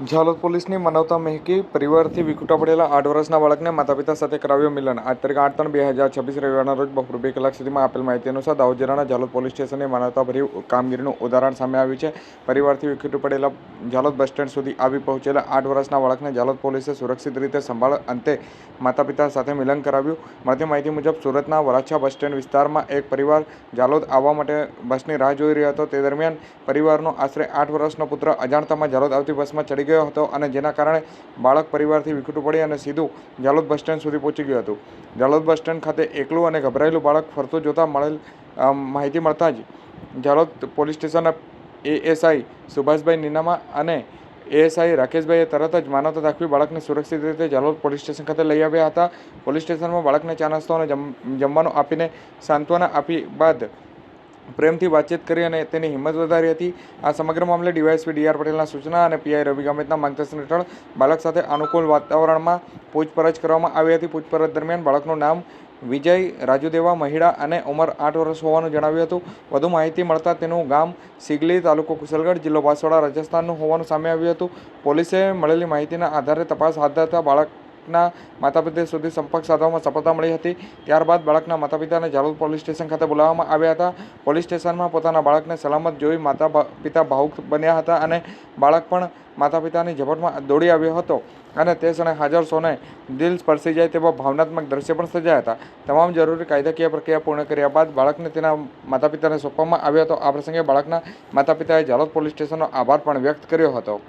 ઝાલોદ પોલીસની માનવતા મહેકી પરિવારથી વિખૂટા પડેલા 8 વર્ષના બાળકને માતા-પિતા સાથે કરાવ્યો મિલન. આજ તારીખ 8/3/2026 રવિવારના રોજ બપોર 2 કલાક સુધીમાં આપેલ માહિતી અનુસાર દાહોદ જિલ્લાના ઝાલોદ પોલીસ સ્ટેશનની માનવતાભરી કામગીરીનું ઉદાહરણ સામે આવ્યું છે. પરિવારથી વિખૂટા પડેલા ઝાલોદ બસ સ્ટેન્ડ સુધી આવી પહોંચેલા 8 વર્ષના બાળકને ઝાલોદ પોલીસે સુરક્ષિત રીતે સંભાળ અંતે માતા-પિતા સાથે મિલન કરાવ્યું. મળતી માહિતી મુજબ સુરતના વરાછા બસ સ્ટેન્ડ વિસ્તારમાં એક પરિવાર ઝાલોદ આવવા માટે બસની રાહ જોઈ રહ્યો હતો. તે દરમિયાન પરિવારનો આશરે 8 વર્ષનો પુત્ર અજાણતામાં ઝાલોદ આવતી બસમાં ચડી ગયો હતો અને જેના કારણે બાળક પરિવારથી વિખૂટું પડી અને સીધું ઝાલોદ બસ સ્ટેન્ડ સુધી પહોંચી ગયું હતું. ઝાલોદ બસ સ્ટેન્ડ ખાતે એકલું અને ગભરાયેલું બાળક ફરતું જોતા માહિતી મળતા જ ઝાલોદ પોલીસ સ્ટેશનના એએસઆઈ સુભાષભાઈ નીનામા અને એએસઆઈ રાકેશભાઈએ તરત જ માનવતા દાખવી બાળકને સુરક્ષિત રીતે ઝાલોદ પોલીસ સ્ટેશન ખાતે લઈ આવ્યા હતા. પોલીસ સ્ટેશનમાં બાળકને ચા નાસ્તો અને જમવાનું આપીને સાંત્વના આપી બાદ પ્રેમથી વાતચીત કરી અને તેની હિંમત વધારી હતી. આ સમગ્ર મામલે ડીવાયએસપી ડીઆર પટેલના સૂચના અને પીઆઈ રવિ ગામિતના માર્ગદર્શન હેઠળ બાળક સાથે અનુકૂળ વાતાવરણમાં પૂછપરછ કરવામાં આવી હતી. પૂછપરછ દરમિયાન બાળકનું નામ વિજય રાજુદેવા મહિડા અને ઉંમર 8 વર્ષ હોવાનું જણાવ્યું હતું. વધુ માહિતી મળતા તેનું ગામ સિગલી, તાલુકો કુશલગઢ, જિલ્લો બાંસવાડા, રાજસ્થાનનું હોવાનું સામે આવ્યું હતું. પોલીસે મળેલી માહિતીના આધારે તપાસ હાથ ધરતા બાળકના માતા-પિતા સુધી સંપર્ક સાધવામાં સફળતા મળી હતી. ત્યારબાદ બાળકના માતા-પિતાને ઝાલોદ પોલીસ સ્ટેશન ખાતે બોલાવવામાં આવ્યા હતા. પોલીસ સ્ટેશનમાં પોતાના બાળકને સલામત જોઈ માતા-પિતા ભાવુક બન્યા હતા અને બાળક પણ માતા-પિતાની ઝપટમાં દોડી આવ્યો હતો અને તે ક્ષણે હાજર સૌને દિલ સ્પર્શી જાય તેવા ભાવનાત્મક દ્રશ્ય પણ સર્જાયા હતા. તમામ જરૂરી કાયદાકીય પ્રક્રિયા પૂર્ણ કર્યા બાદ બાળકને તેના માતા-પિતાને સોંપવામાં આવ્યો હતો. આ પ્રસંગે બાળકના માતા-પિતાએ ઝાલોદ પોલીસ સ્ટેશનનો આભાર પણ વ્યક્ત કર્યો હતો.